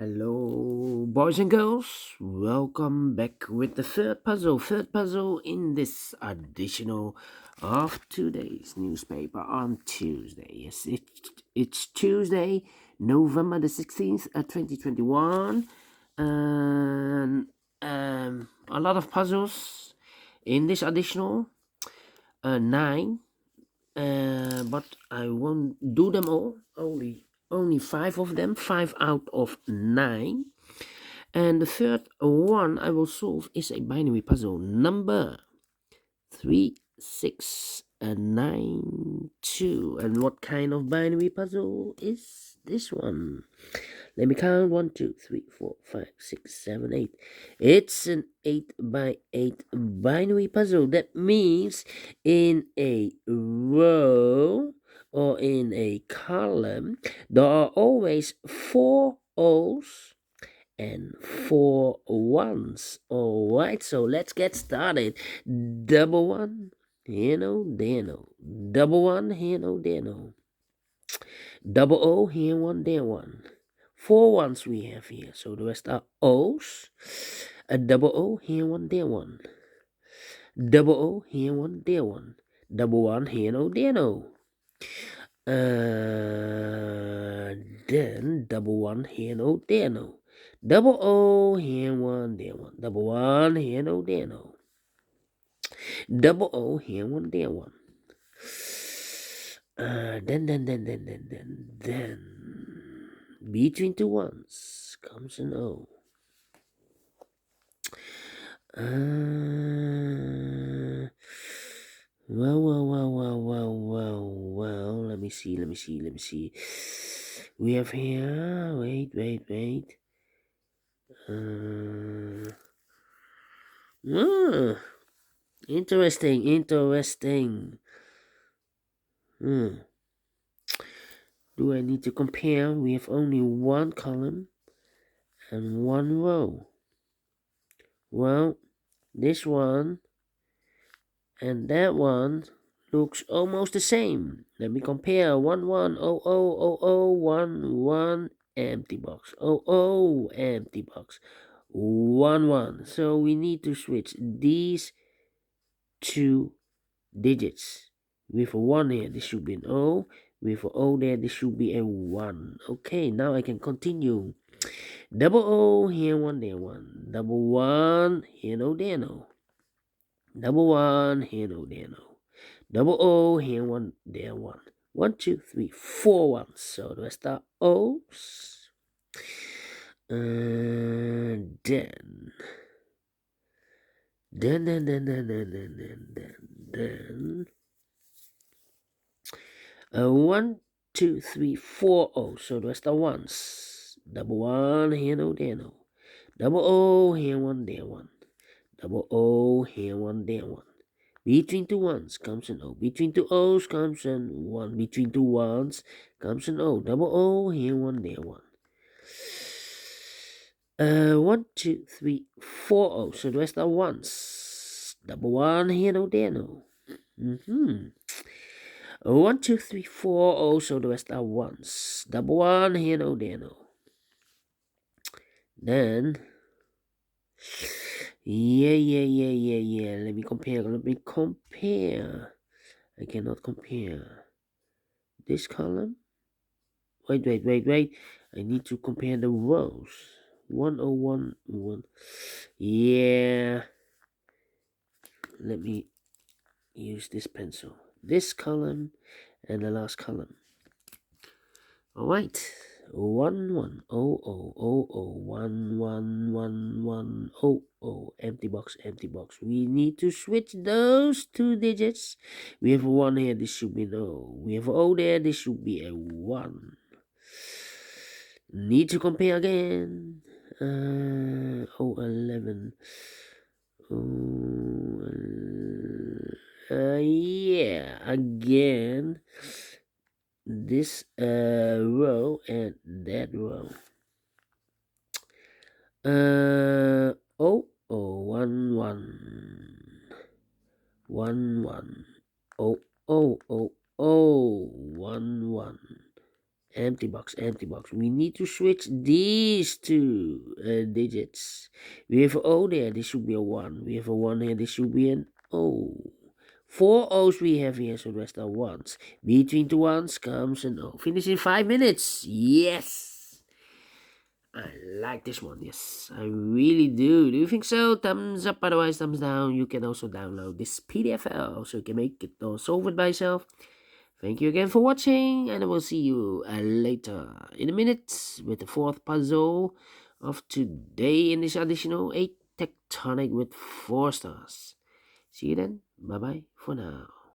Hello, boys and girls. Welcome back with the third puzzle. Third puzzle in this additional of today's newspaper on Tuesday. Yes, it's Tuesday, November the 16th, 2021. And a lot of puzzles in this additional. Nine. But I won't do them all. Only five of them, 5 out of 9. And the third one I will solve is a binary puzzle number 3692. And what kind of binary puzzle is this one? Let me count 1, 2, 3, 4, 5, 6, 7, 8. It's an 8 by 8 binary puzzle. That means in a row or in a column, there are always 4 O's and 4 ones. Alright, so let's get started. Double one, here no, there no. Double one, here no, there no. Double O, here one, there one. 4 ones we have here, so the rest are O's. A double O, here one, there one. Double O, here one, there one. Double one, here no, there no. Then double one, here no, there no. Double O, here one, there one. Double one, here no, there no. Double O, here one, there one. Then between two ones comes an O. Well. Let me see. We have here. Wait. Interesting. Do I need to compare? We have only one column and one row. Well, this one and that one looks almost the same. Let me compare. 1 1 0 0 0 1 1 empty box. 0 empty box. 1 1. So we need to switch these two digits. With a 1 here, this should be an O. With a O there, this should be a 1. Okay, now I can continue. Double O, here one, there one. Double one, here no, there no. Double one, here no, there no. Double O, here one, there one. 1, 2, 3, 4 ones. So the rest are O's. Then 1, 2, 3, 4 O. So the rest are ones. Double one, here no, there no. Double O, here one, there one. Double O, here one, there one. Between two ones comes an O. Between two O's comes an 1. Between two ones comes an O. Double O, here one, there one. 1, 2, 3, 4 O's. So the rest are ones. Double one, here no, there no. 1, 2, 3, 4 O's. So the rest are ones. Double one, here no, there no. Then yeah. Let me compare. I cannot compare this column. Wait. I need to compare the rows. 101 1. Yeah. Let me use this pencil. This column and the last column. Alright. 1 1 0 0 1 1 1 1 0 empty box. We need to switch those two digits. We have a 1 here, this should be an O. We have an O there, this should be a 1. Need to compare again. 11. Yeah, again. This row and that row. 1 1 1 1 1. Empty box, empty box. We need to switch these two digits. We have O there, this should be a 1. We have a 1 here, this should be an O. 4 O's we have here, so the rest are 1s. Between the 1s comes an O. Finish in 5 minutes. Yes! I like this one, yes. I really do. Do you think so? Thumbs up, otherwise thumbs down. You can also download this PDF file, so you can make it or solve it by yourself. Thank you again for watching, and I will see you later in a minute with the 4th puzzle of today in this additional 8 tectonic with 4 stars. See you then. Bye bye for now.